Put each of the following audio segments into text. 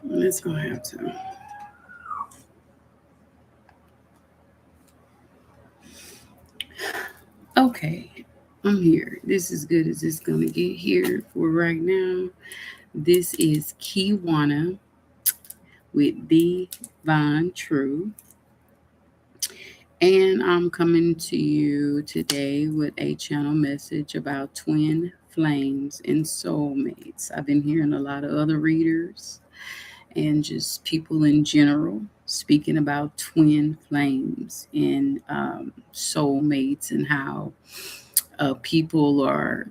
It's gonna have to. Okay, I'm here. This is good as it's gonna get here for right now. This is Kiwana with Divine True, and I'm coming to you today with a channel message about twin flames and soulmates. I've been hearing a lot of other readers and just people in general speaking about twin flames and soulmates and how people are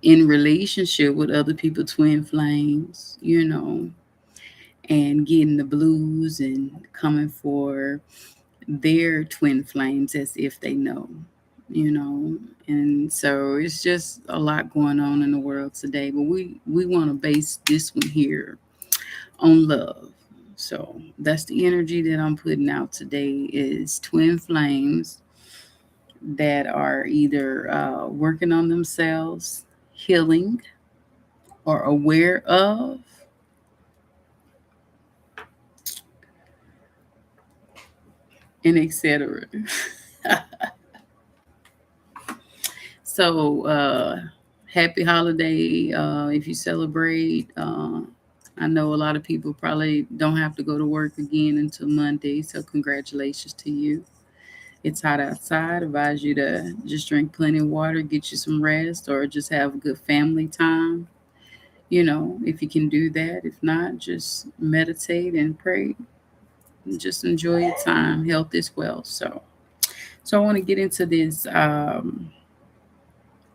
in relationship with other people twin flames, and getting the blues and coming for their twin flames as if they know, you know. And so it's just a lot going on in the world today, but we want to base this one here on love. So that's the energy that I'm putting out today is twin flames that are either working on themselves, healing, or aware of, and etc. So happy holiday if you celebrate. I know a lot of people probably don't have to go to work again until Monday, so congratulations to you. It's hot outside. Advise you to just drink plenty of water, get you some rest, or just have a good family time. If you can do that. If not, just meditate and pray. And just enjoy your time. Health is wealth. So I want to get into this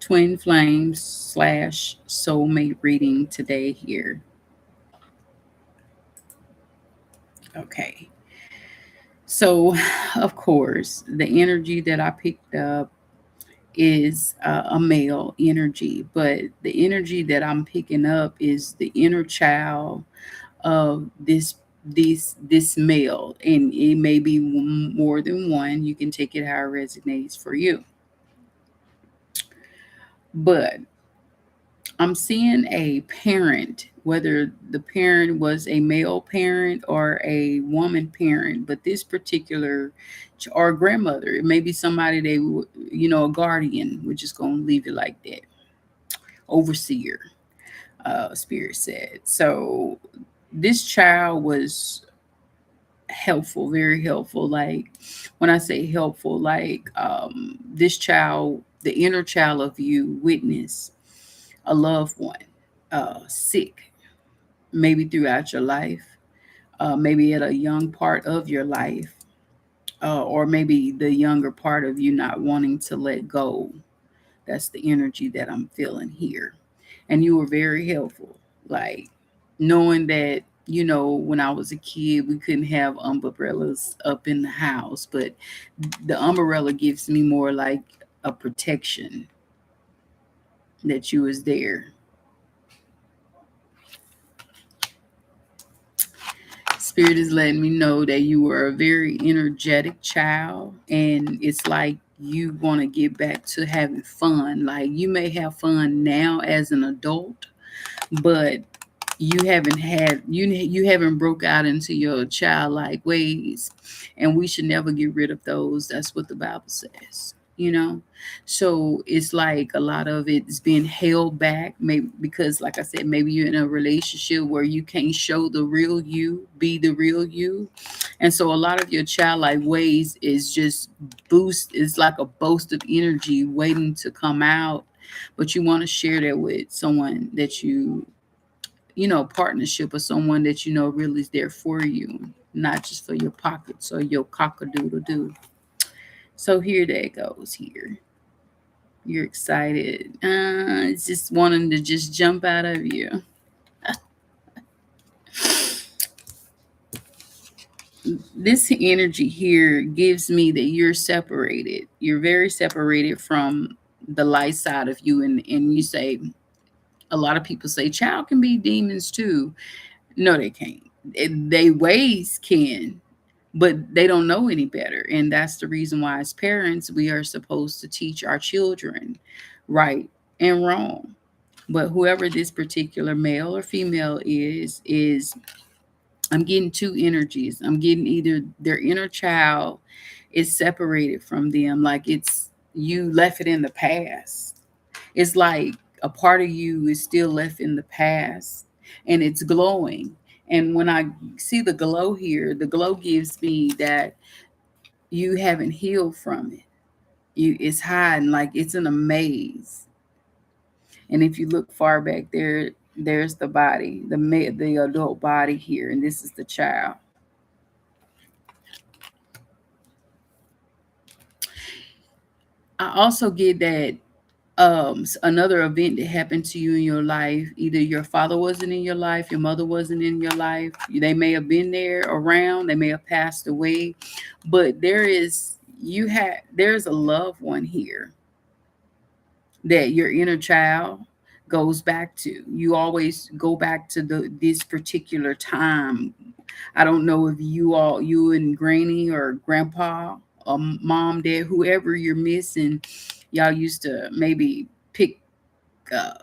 twin flames slash soulmate reading today here. Okay. So, of course, the energy that I picked up is a male energy, but the energy that I'm picking up is the inner child of this male, and it may be more than one. You can take it how it resonates for you, but I'm seeing a parent, whether the parent was a male parent or a woman parent, but this particular or grandmother, it may be somebody a guardian. We're just gonna leave it like that. Overseer, spirit said. So this child was helpful, very helpful. Like when I say helpful, like this child, the inner child of you, witness a loved one sick, maybe throughout your life, maybe at a young part of your life, or maybe the younger part of you not wanting to let go. That's the energy that I'm feeling here. And you were very helpful, like knowing that, when I was a kid, we couldn't have umbrellas up in the house, but the umbrella gives me more like a protection that you was there. Spirit is letting me know that you were a very energetic child, and it's like you want to get back to having fun. Like you may have fun now as an adult, but you haven't broke out into your childlike ways, and we should never get rid of those. That's what the Bible says. So it's like a lot of it is being held back, maybe because, like I said, maybe you're in a relationship where you can't show the real you, be the real you, and so a lot of your childlike ways is just boost. It's like a boast of energy waiting to come out, but you want to share that with someone that partnership, or someone that really is there for you, not just for your pockets or your cockadoodle doo. So here that goes here. You're excited. It's just wanting to just jump out of you. This energy here gives me that you're separated. You're very separated from the light side of you. And you say, a lot of people say, child can be demons too. No, they can't. They ways can, but they don't know any better. And that's the reason why, as parents, we are supposed to teach our children right and wrong. But whoever this particular male or female is I'm getting two energies. I'm getting either their inner child is separated from them, like it's you left it in the past. It's like a part of you is still left in the past and it's glowing. And when I see the glow here, the glow gives me that you haven't healed from it. You it's hiding like it's in a maze. And if you look far back there, there's the body, the adult body here, and this is the child. I also get that another event that happened to you in your life, either your father wasn't in your life, your mother wasn't in your life, they may have been there around, they may have passed away, but there's a loved one here that your inner child goes back to. You always go back to this particular time. I don't know if you and granny or grandpa, mom, dad, whoever you're missing, y'all used to maybe pick, uh,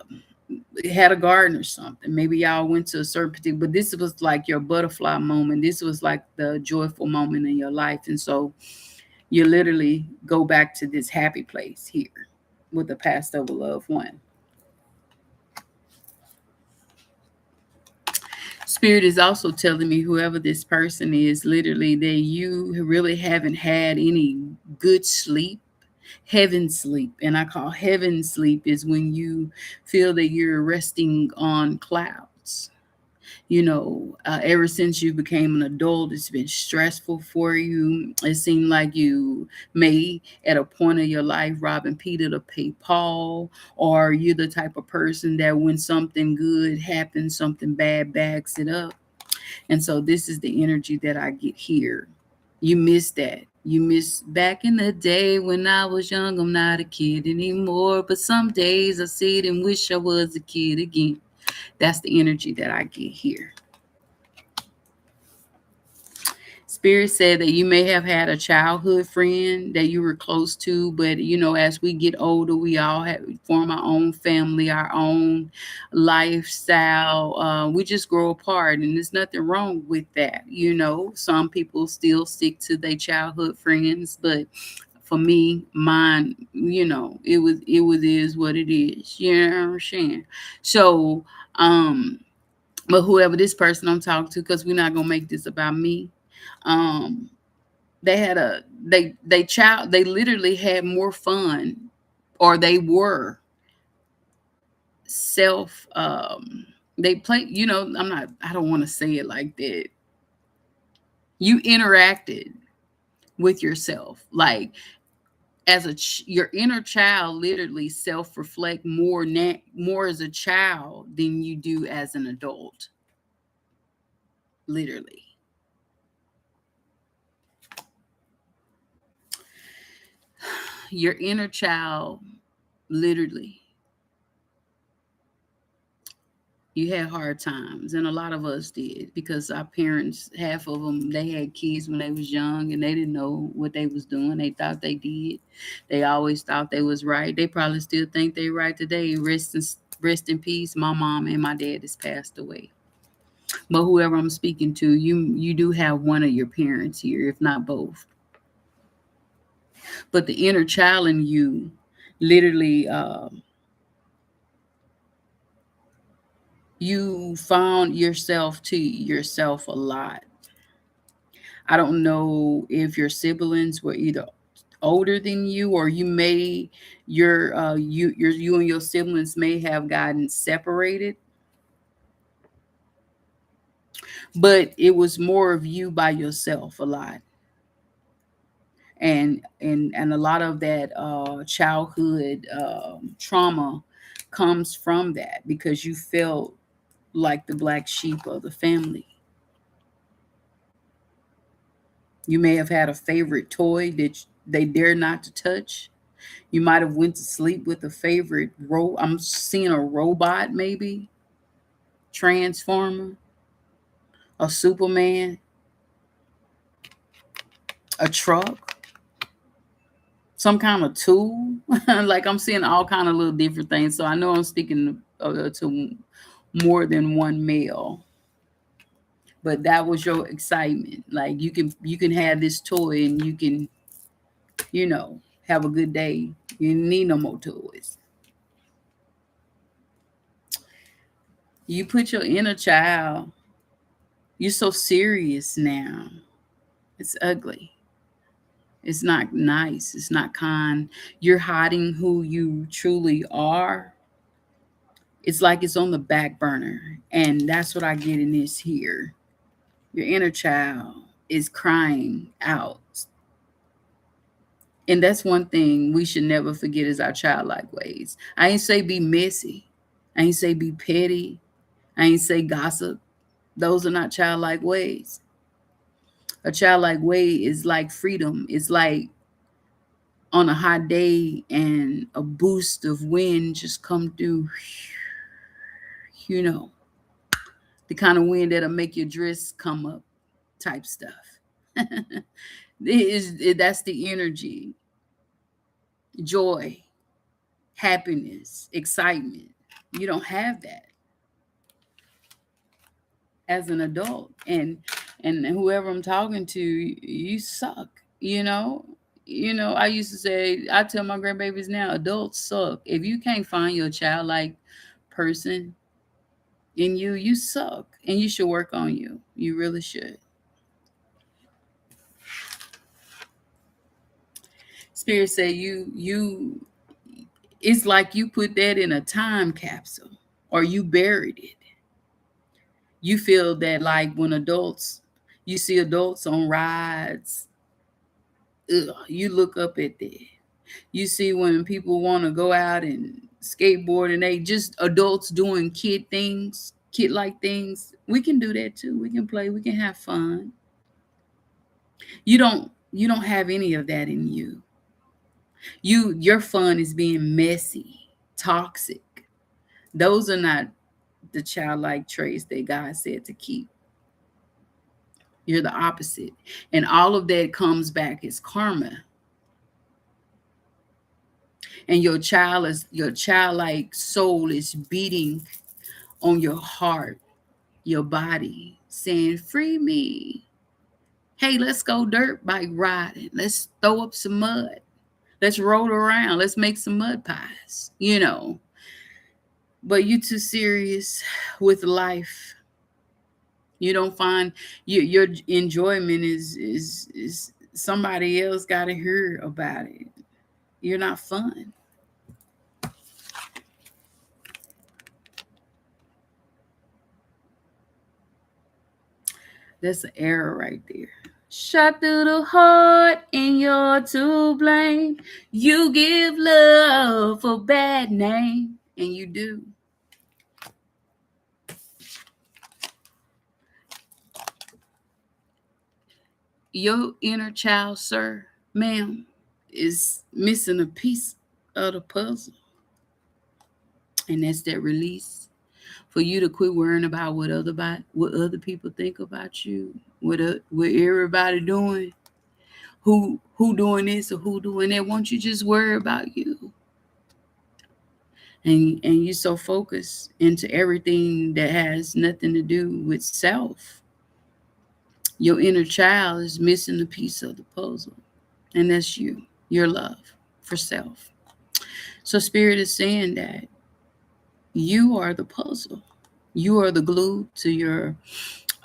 had a garden or something. Maybe y'all went to a certain particular, but this was like your butterfly moment. This was like the joyful moment in your life. And so you literally go back to this happy place here with the past over loved one. Spirit is also telling me whoever this person is, literally, that you really haven't had any good sleep, heaven sleep. And I call heaven sleep is when you feel that you're resting on clouds. Ever since you became an adult, it's been stressful for you. It seemed like you may, at a point of your life, robbing Peter to pay Paul, or you're the type of person that when something good happens, something bad backs it up. And so this is the energy that I get here. You miss that. You miss back in the day when I was young. I'm not a kid anymore, but some days I sit and wish I was a kid again. That's the energy that I get here. Spirit said that you may have had a childhood friend that you were close to, but as we get older, we all have form our own family, our own lifestyle. We just grow apart, and there's nothing wrong with that. Some people still stick to their childhood friends, but for me, mine, it was is what it is. You know what I'm saying? So, but whoever this person I'm talking to, because we're not gonna make this about me. um they literally had more fun, or they were self they play, I don't want to say it like that. You interacted with yourself, like your inner child literally self reflect more as a child than you do as an adult, literally. Your inner child, literally, you had hard times, and a lot of us did, because our parents, half of them, they had kids when they was young, and they didn't know what they was doing. They thought they did. They always thought they was right. They probably still think they right today. Rest in peace. My mom and my dad has passed away. But whoever I'm speaking to, you do have one of your parents here, if not both. But the inner child in you, literally, you found yourself to yourself a lot. I don't know if your siblings were either older than you, or you and your siblings may have gotten separated, but it was more of you by yourself a lot. And a lot of that childhood trauma comes from that, because you felt like the black sheep of the family. You may have had a favorite toy that they dare not to touch. You might have went to sleep with a favorite I'm seeing a robot, maybe transformer, a Superman, a truck, some kind of tool. Like I'm seeing all kind of little different things. So I know I'm speaking to more than one male. But that was your excitement. Like you can have this toy and you can, have a good day. You need no more toys. You put your inner child. You're so serious now. It's ugly. It's not nice. It's not kind. You're hiding who you truly are. It's like it's on the back burner. And that's what I get in this here. Your inner child is crying out. And that's one thing we should never forget is our childlike ways. I ain't say be messy. I ain't say be petty. I ain't say gossip. Those are not childlike ways. A childlike way is like freedom. It's like on a hot day and a boost of wind just come through, you know, the kind of wind that'll make your dress come up type stuff. That's the energy, joy, happiness, excitement. You don't have that as an adult. And whoever I'm talking to, you suck, you know? I used to say, I tell my grandbabies now, adults suck. If you can't find your childlike person in you, you suck. And you should work on you. You really should. Spirit say you it's like you put that in a time capsule or you buried it. You feel that like when you see adults on rides, you look up at that. You see when people want to go out and skateboard and they just adults doing kid like things. We can do that too. We can play, we can have fun. You don't have any of that in you. Your fun is being messy, toxic. Those are not the childlike traits that God said to keep. You're the opposite. And all of that comes back as karma. And your childlike soul is beating on your heart, your body, saying, free me. Hey, let's go dirt bike riding. Let's throw up some mud. Let's roll around. Let's make some mud pies. But you too serious with life. You don't find your enjoyment is somebody else got to hear about it. You're not fun. That's an error right there. Shot through the heart and you're to blame. You give love a bad name, and you do. Your inner child, sir, ma'am, is missing a piece of the puzzle, and that's that release. For you to quit worrying about what other people think about you, what everybody doing, who doing this or who doing that. Won't you just worry about you? And you so focused into everything that has nothing to do with self. Your inner child is missing a piece of the puzzle, and that's you, your love for self. So Spirit is saying that you are the puzzle. You are the glue to your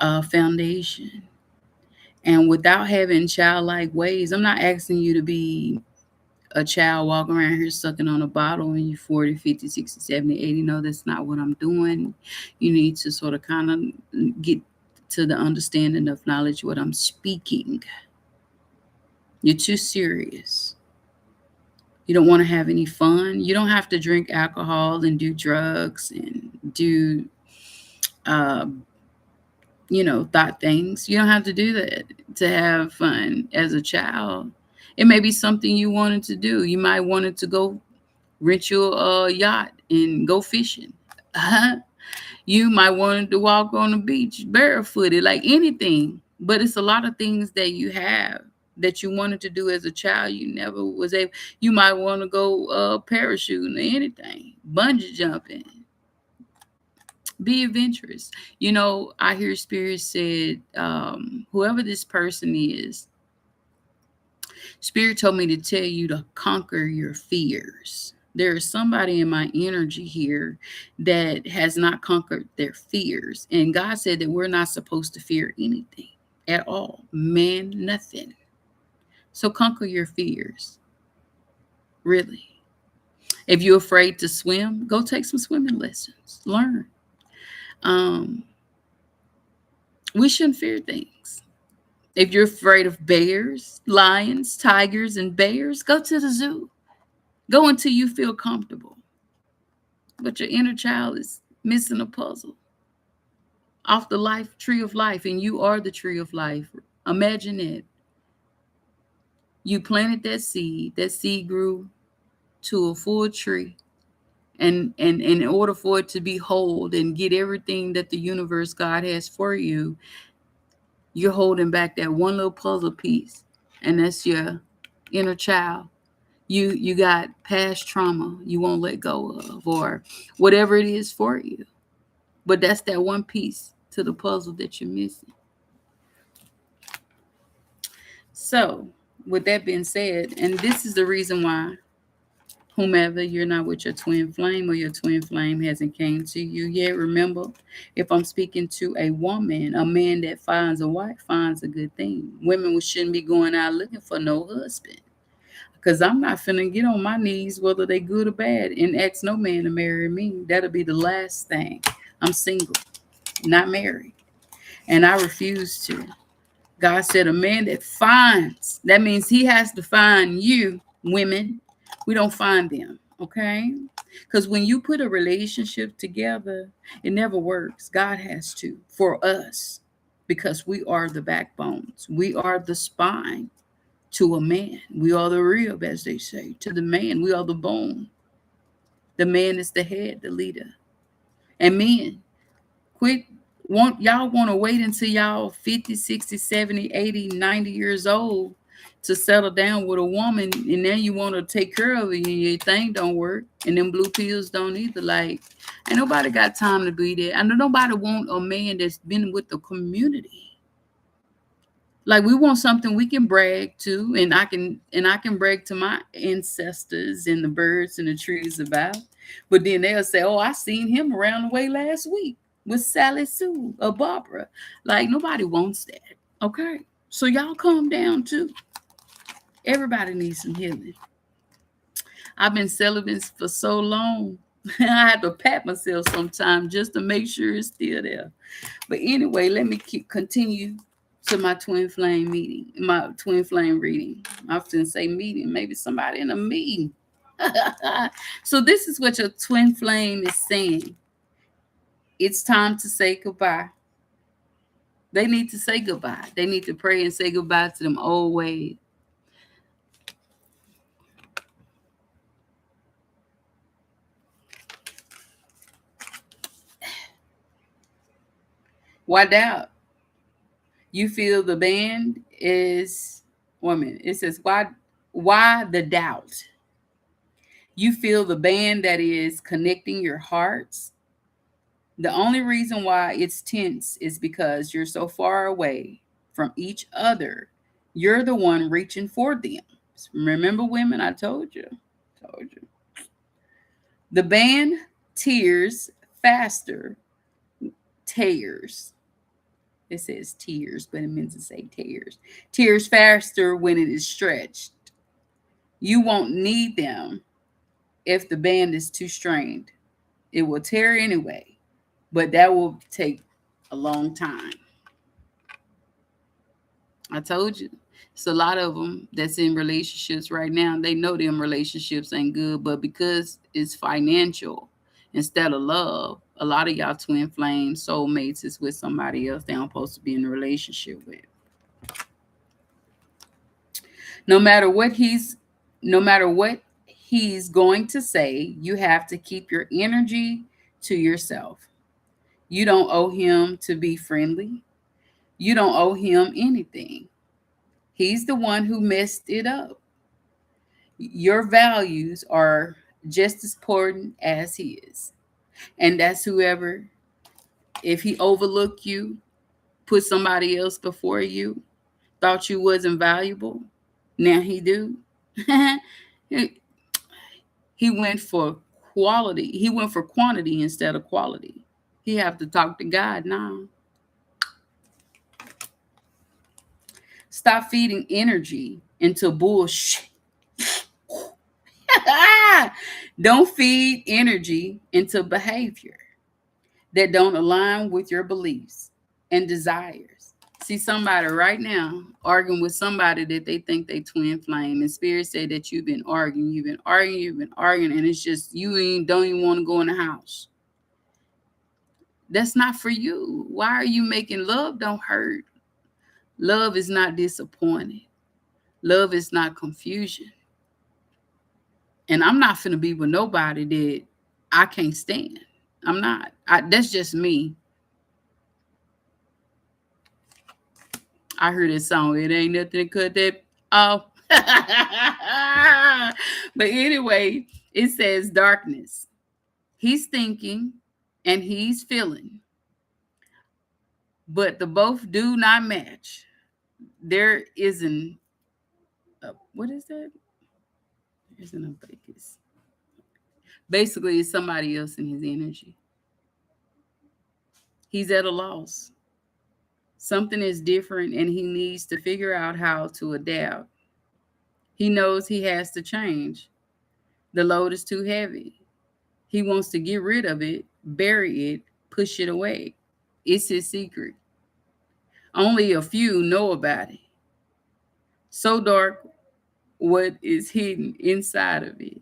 foundation. And without having childlike ways, I'm not asking you to be a child walking around here sucking on a bottle and you're 40, 50, 60, 70, 80. No, that's not what I'm doing. You need to sort of kind of get to the understanding of knowledge what I'm speaking. You're too serious. You don't want to have any fun. You don't have to drink alcohol and do drugs and do, uh, thought things. You don't have to do that to have fun as a child. It may be something you wanted to do. You might wanted to go rent your yacht and go fishing. You might wanted to walk on the beach barefooted, like anything. But it's a lot of things that you have that you wanted to do as a child. You never was able. You might want to go parachuting or anything, bungee jumping. Be adventurous. You know, I hear Spirit said, whoever this person is, Spirit told me to tell you to conquer your fears. There is somebody in my energy here that has not conquered their fears. And God said that we're not supposed to fear anything at all. Man, nothing. So conquer your fears. Really. If you're afraid to swim, go take some swimming lessons. Learn. Um, we shouldn't fear things. If you're afraid of bears, lions, tigers, and bears, go to the zoo. Go until you feel comfortable. But your inner child is missing a puzzle off the life tree of life, and you are the tree of life. Imagine it. You planted that seed grew to a full tree. And in order for it to be whole and get everything that the universe God has for you, you're holding back that one little puzzle piece, and that's your inner child. You got past trauma you won't let go of, or whatever it is for you. But that's that one piece to the puzzle that you're missing. So, with that being said, and this is the reason why, whomever, you're not with your twin flame, or your twin flame hasn't came to you yet. Remember, if I'm speaking to a woman, a man that finds a wife finds a good thing. Women shouldn't be going out looking for no husband. Because I'm not finna get on my knees, whether they good or bad, and ask no man to marry me. That'll be the last thing. I'm single, not married. And I refuse to. God said a man that finds, that means he has to find you, women. We don't find them, okay? Because when you put a relationship together, it never works. God has to for us, because we are the backbones. We are the spine to a man. We are the rib, as they say. To the man, we are the bone. The man is the head, the leader. And men, quit. Y'all want to wait until y'all 50, 60, 70, 80, 90 years old to settle down with a woman, and then you want to take care of it, and your thing don't work, and them blue pills don't either. Like, ain't nobody got time to be there. I know nobody want a man that's been with the community. Like, we want something we can brag to, and I can brag to my ancestors and the birds and the trees about. But then they'll say, "Oh, I seen him around the way last week with Sally Sue or Barbara." Like, nobody wants that. Okay, so y'all calm down too. Everybody needs some healing. I've been celibate for so long. I had to pat myself sometimes just to make sure it's still there. But anyway, let me continue to my twin flame meeting, my twin flame reading. I often say meeting, maybe somebody in a meeting. So this is what your twin flame is saying. It's time to say goodbye. They need to say goodbye. They need to pray and say goodbye to them old ways. Why doubt? You feel the band is woman. It says why the doubt? You feel the band that is connecting your hearts. The only reason why it's tense is because you're so far away from each other. You're the one reaching for them. Remember, women, I told you. Told you. The band tears faster, tears. It says tears, but it means to say tears. Tears faster when it is stretched. You won't need them if the band is too strained. It will tear anyway, but that will take a long time. I told you. It's a lot of them that's in relationships right now. They know them relationships ain't good, but because it's financial instead of love, a lot of y'all twin flame soulmates is with somebody else they aren't supposed to be in a relationship with. No matter what he's no matter what he's going to say, you have to keep your energy to yourself. You don't owe him to be friendly. You don't owe him anything. He's the one who messed it up. Your values are just as important as his. And that's whoever If he overlooked you, put somebody else before you, thought you wasn't valuable, now he do. he he went for quality. He went for quantity instead of quality. He have to talk to God now. Stop feeding energy into bullshit. Don't feed energy into behavior that don't align with your beliefs and desires. See somebody right now arguing with somebody that they think they twin flame, and spirit said that you've been arguing, and it's just you ain't don't even want to go in the house. That's not for you. Why are you making love don't hurt? Love is not disappointed. Love is not confusion. And I'm not finna be with nobody that I can't stand. I'm not. That's just me. I heard this song. It ain't nothing to cut that off. But anyway, it says darkness. He's thinking and he's feeling, but the both do not match. There isn't what is that? There's an abacus. Basically, it's somebody else in his energy. He's at a loss. Something is different and he needs to figure out how to adapt. He knows he has to change. The load is too heavy. He wants to get rid of it, bury it, push it away. It's his secret. Only a few know about it. So dark, what is hidden inside of it.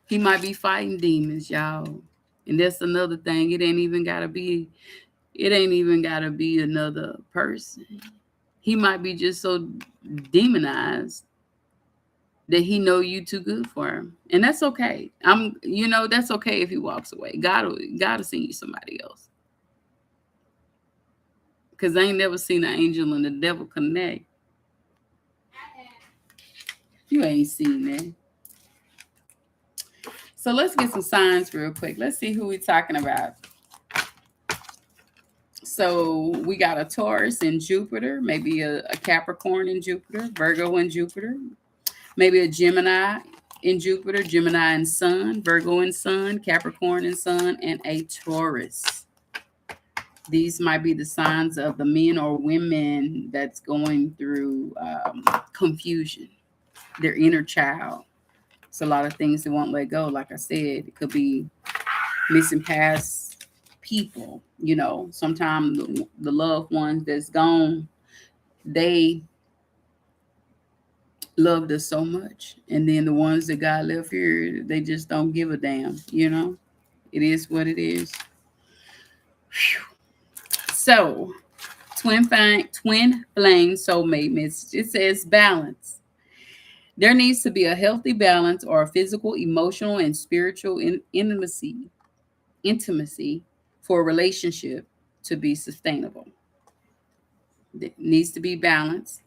He might be fighting demons, y'all. And that's another thing. It ain't even gotta be another person. He might be just so demonized that he know you too good for him. And that's okay. That's okay if he walks away. God will send you somebody else. Because I ain't never seen an angel and the devil connect. You ain't seen that. So let's get some signs real quick. Let's see who we're talking about. So we got a Taurus in Jupiter, maybe a Capricorn in Jupiter, Virgo in Jupiter, maybe a Gemini in Jupiter, Gemini and Sun, Virgo and Sun, Capricorn and Sun, and a Taurus. These might be the signs of the men or women that's going through confusion, their inner child. It's a lot of things they won't let go. Like I said, it could be missing past people. Sometimes the loved ones that's gone, they loved us so much. And then the ones that got left here, they just don't give a damn. It is what it is. Whew. So, twin flame soulmate message. It says balance. There needs to be a healthy balance or a physical, emotional, and spiritual intimacy for a relationship to be sustainable. It needs to be balanced.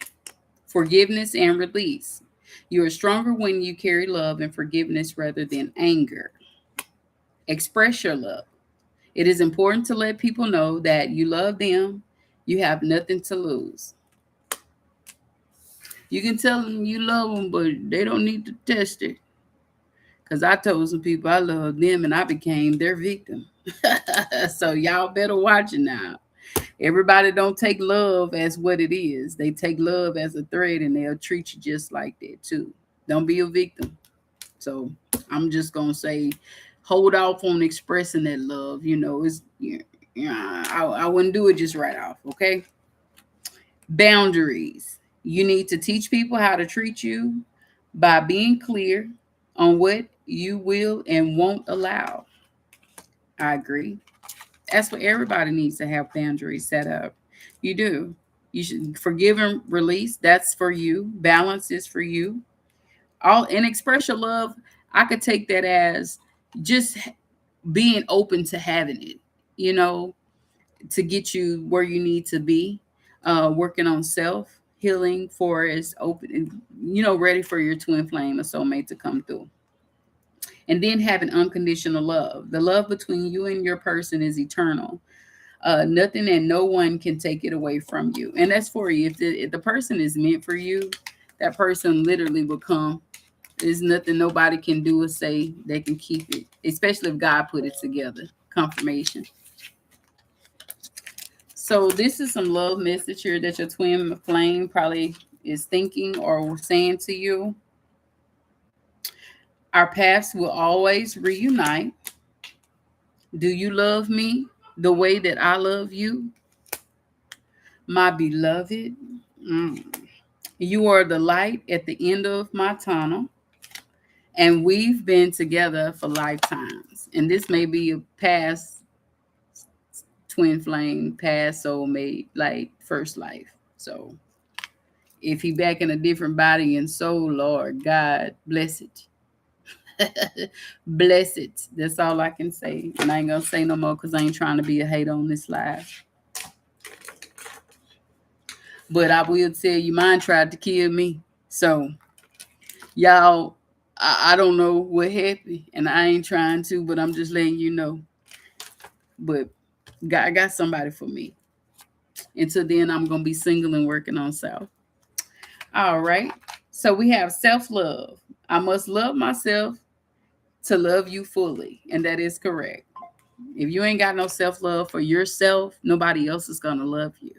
Forgiveness and release. You are stronger when you carry love and forgiveness rather than anger. Express your love. It is important to let people know that you love them. You have nothing to lose. You can tell them you love them, but they don't need to test it. Because I told some people I love them and I became their victim. So y'all better watch it now. Everybody don't take love as what it is. They take love as a threat and they'll treat you just like that too. Don't be a victim. So I'm just gonna say, hold off on expressing that love. I wouldn't do it just right off. Okay. Boundaries. You need to teach people how to treat you by being clear on what you will and won't allow. I agree. That's what everybody needs to have boundaries set up. You do. You should forgive and release. That's for you. Balance is for you. All and express your love. I could take that as just being open to having it, you know, to get you where you need to be. Working on self healing for is open, ready for your twin flame or soulmate to come through. And then having unconditional love. The love between you and your person is eternal. Nothing and no one can take it away from you. And that's for you. If the person is meant for you, that person literally will come. There's nothing nobody can do or say they can keep it, especially if God put it together. Confirmation. So this is some love message here that your twin flame probably is thinking or saying to you. Our paths will always reunite. Do you love me the way that I love you, my beloved? Mm. You are the light at the end of my tunnel, and we've been together for lifetimes. And this may be a past twin flame, past soulmate, like first life. So if he back in a different body and soul, Lord God, bless it. Bless it. That's all I can say. And I ain't gonna say no more because I ain't trying to be a hater on this live. But I will tell you, mine tried to kill me. So y'all, I don't know what happened, and I ain't trying to, but I'm just letting you know. But God got somebody for me. Until then, I'm gonna be single and working on self. All right. So we have self-love. I must love myself to love you fully, and that is correct. If you ain't got no self-love for yourself, nobody else is gonna love you.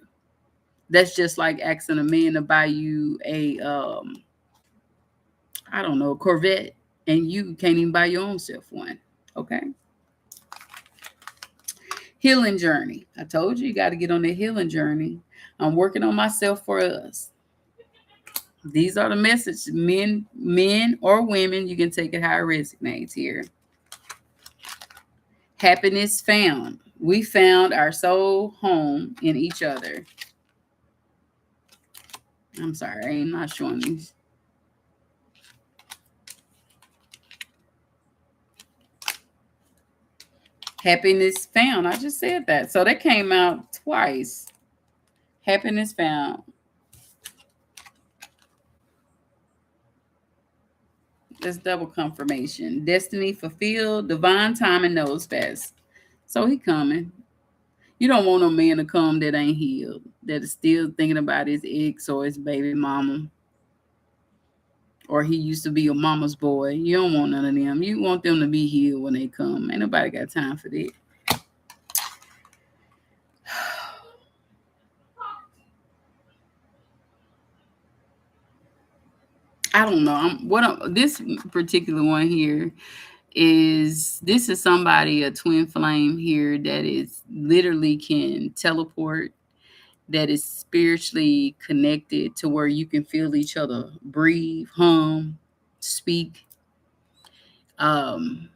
That's just like asking a man to buy you a I don't know, a Corvette, and you can't even buy your own self one. Okay. Healing journey. I told you got to get on the healing journey. I'm working on myself for us. These are the messages, men or women. You can take it how it resonates here. Happiness found. We found our soul home in each other. I'm sorry, I'm not showing these. Happiness found. I just said that. So that came out twice. Happiness found. That's double confirmation. Destiny fulfilled. Divine timing knows best. So he coming. You don't want no man to come that ain't healed, that is still thinking about his ex or his baby mama, or he used to be your mama's boy. You don't want none of them. You want them to be healed when they come. Ain't nobody got time for that. I don't know. This particular one here this is somebody, a twin flame here, that is literally can teleport, that is spiritually connected to where you can feel each other breathe, hum, speak. Um,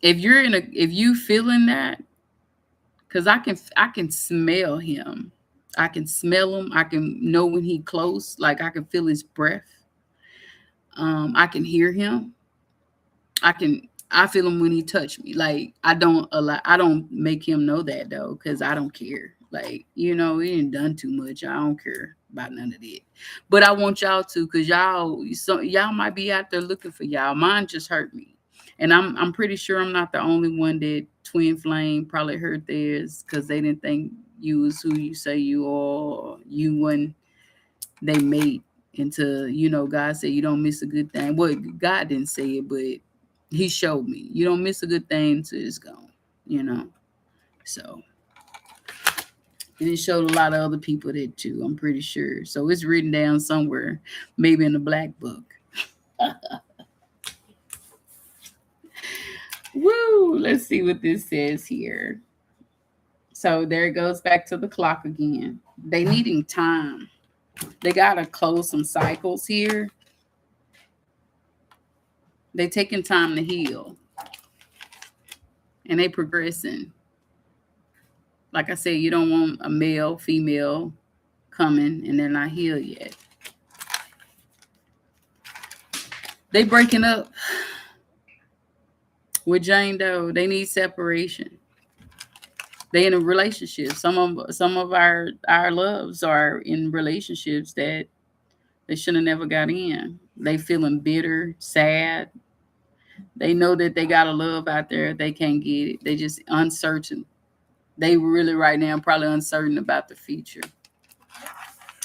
if you feeling that, because I can smell him. I can smell him. I can know when he close. Like I can feel his breath. I can hear him. I feel him when he touch me. Like I don't make him know that though, because I don't care. Like, he ain't done too much. I don't care about none of that. But I want y'all to, because y'all might be out there looking for y'all. Mine just hurt me. And I'm pretty sure I'm not the only one that twin flame probably hurt theirs because they didn't think you was who you say you are, or you when they made into, God said you don't miss a good thing. Well, God didn't say it, but he showed me. You don't miss a good thing till it's gone, So, and it showed a lot of other people that too, I'm pretty sure. So it's written down somewhere, maybe in the black book. Woo! Let's see what this says here. So there it goes back to the clock again. They needing time. They gotta close some cycles here. They taking time to heal. And they progressing. Like I said, you don't want a male, female coming and they're not healed yet. They breaking up with Jane Doe. They need separation. They in a relationship. Some of our loves are in relationships that they should have never got in. They feeling bitter, sad. They know that they got a love out there. They can't get it. They just uncertain. They really right now probably uncertain about the future.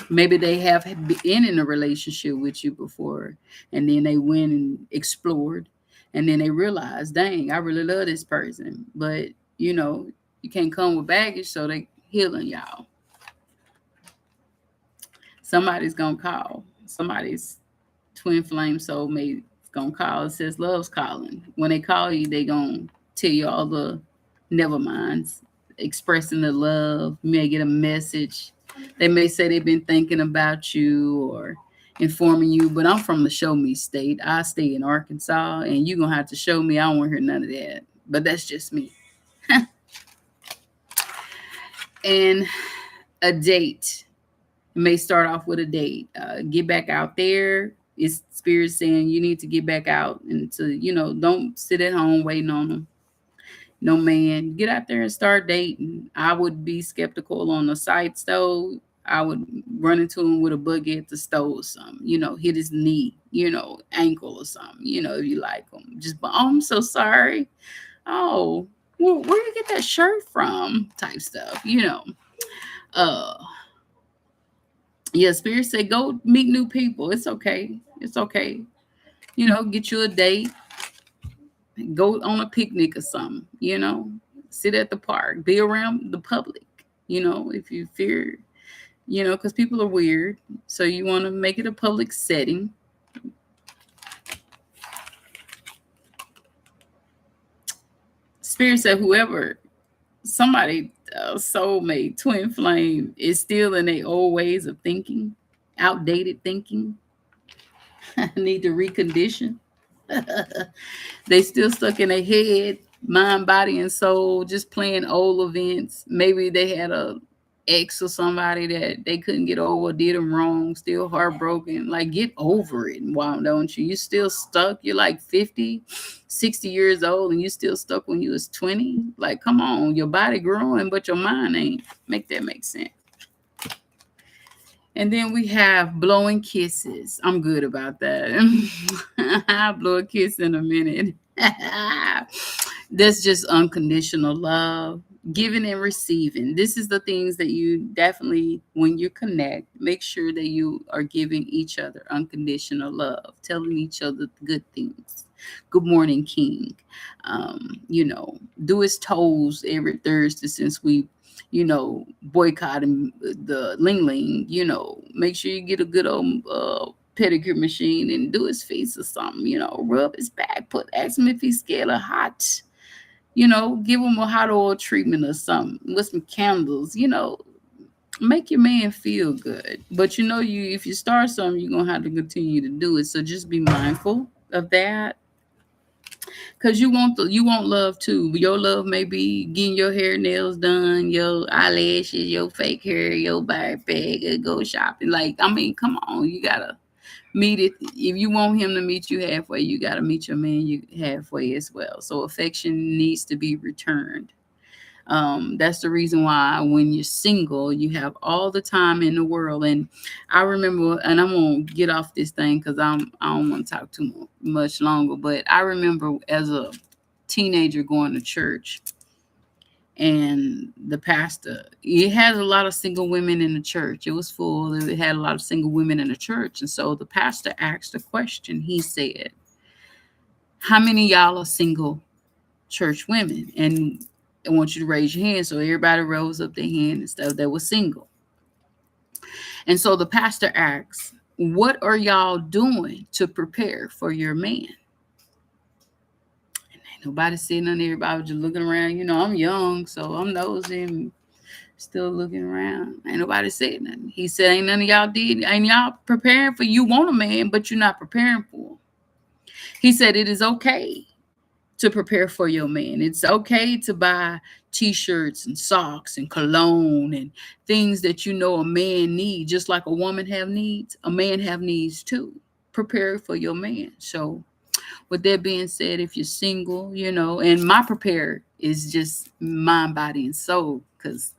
Maybe they have been in a relationship with you before, and then they went and explored, and then they realized, dang, I really love this person. But you know, you can't come with baggage, so they healing y'all. Somebody's gonna call. Somebody's twin flame soulmate is gonna call. It says love's calling. When they call you, they gonna tell you all the never minds, expressing the love. You may get a message. They may say they've been thinking about you or informing you, but I'm from the show me state. I stay in Arkansas, and you're gonna have to show me. I don't want to hear none of that. But that's just me. And a date. It may start off with a date. Get back out there. It's spirit saying you need to get back out and to, don't sit at home waiting on them. No man. Get out there and start dating. I would be skeptical on the sites though. I would run into him with a buggy at the store or something, hit his knee, ankle or something, if you like him. Just, oh, I'm so sorry. Oh, well, where you get that shirt from? Type stuff. Uh, Yeah, Spirit said go meet new people. It's okay. It's okay. Get you a date, go on a picnic or something. Sit at the park, be around the public, if you fear, because people are weird. So you want to make it a public setting. Spirit said whoever, somebody, soulmate, twin flame is still in their old ways of thinking, outdated thinking. Need to recondition. They still stuck in their head, mind, body, and soul, just playing old events. Maybe they had a ex or somebody that they couldn't get over, did them wrong, still heartbroken. Like, get over it. Why don't you? You still stuck. You're like 50, 60 years old, and you still stuck when you was 20. Like, come on. Your body growing, but your mind ain't. Make that make sense. And then we have blowing kisses. I'm good about that. I'll blow a kiss in a minute. That's just unconditional love, giving and receiving. This is the things that you definitely, when you connect, make sure that you are giving each other unconditional love, telling each other good things. Good morning, King. Do his toes every Thursday since we boycotting the Ling Ling, make sure you get a good old pedicure machine and do his face or something, rub his back, ask him if he's scared of hot, give him a hot oil treatment or something with some candles, make your man feel good. But if you start something, you're gonna have to continue to do it. So just be mindful of that. Cause you want love too. Your love may be getting your hair, nails done, your eyelashes, your fake hair, your bag, go shopping. Like, I mean, come on, you gotta meet it. If you want him to meet you halfway, you gotta meet your man you halfway as well. So affection needs to be returned. That's the reason why when you're single, you have all the time in the world. And I remember, and I'm gonna get off this thing because I don't want to talk too much longer. But I remember as a teenager going to church, and the pastor, it had a lot of single women in the church. It was full. It had a lot of single women in the church, and so the pastor asked a question. He said, "How many of y'all are single church women?" And I want you to raise your hand. So everybody rose up their hand and stuff that was single. And so the pastor asks, what are y'all doing to prepare for your man? And ain't nobody sitting on, everybody was just looking around. I'm young, so I'm nosing, still looking around. Ain't nobody said nothing. He said, ain't none of y'all did. Ain't y'all preparing for, you want a man, but you're not preparing for him. He said, it is okay to prepare for your man. It's okay to buy t-shirts and socks and cologne and things that a man needs. Just like a woman have needs, a man have needs too. Prepare for your man. So with that being said, if you're single, and my prepare is just mind, body, and soul, because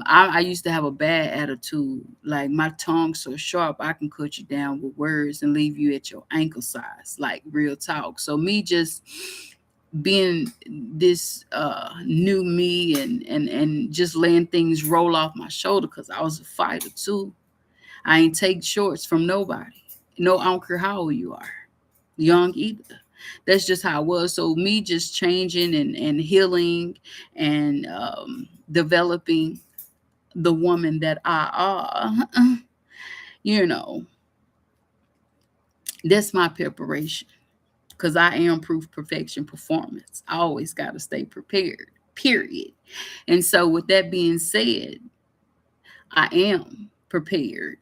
I used to have a bad attitude. Like my tongue so sharp, I can cut you down with words and leave you at your ankle size, like real talk. So me just being this new me and just letting things roll off my shoulder because I was a fighter too. I ain't take shorts from nobody. No, I don't care how old you are, young either. That's just how it was. So me just changing and healing and developing the woman that I are, you know, that's my preparation because I am proof perfection performance. I always got to stay prepared, period. And so, with that being said, I am prepared.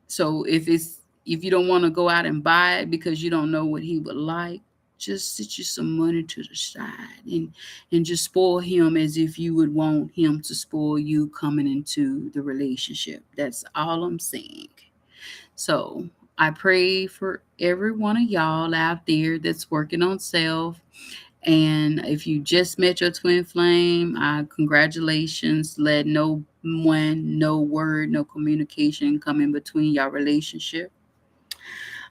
So if you don't want to go out and buy it because you don't know what he would like, just sit you some money to the side and just spoil him as if you would want him to spoil you coming into the relationship. That's all I'm saying. So I pray for every one of y'all out there that's working on self. And if you just met your twin flame, congratulations. Let no one, no word, no communication come in between your relationship.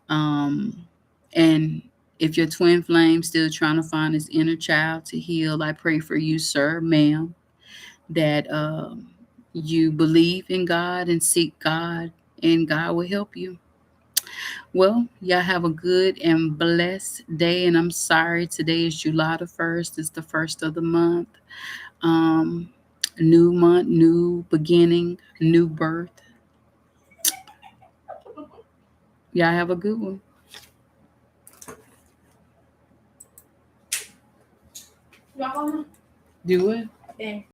Um, and if your twin flame still trying to find his inner child to heal, I pray for you, sir, ma'am, that you believe in God and seek God, and God will help you. Well, y'all have a good and blessed day. And I'm sorry, today is July the 1st. It's the first of the month. Um, New month, new beginning, new birth. Y'all have a good one. Y'all Do it. want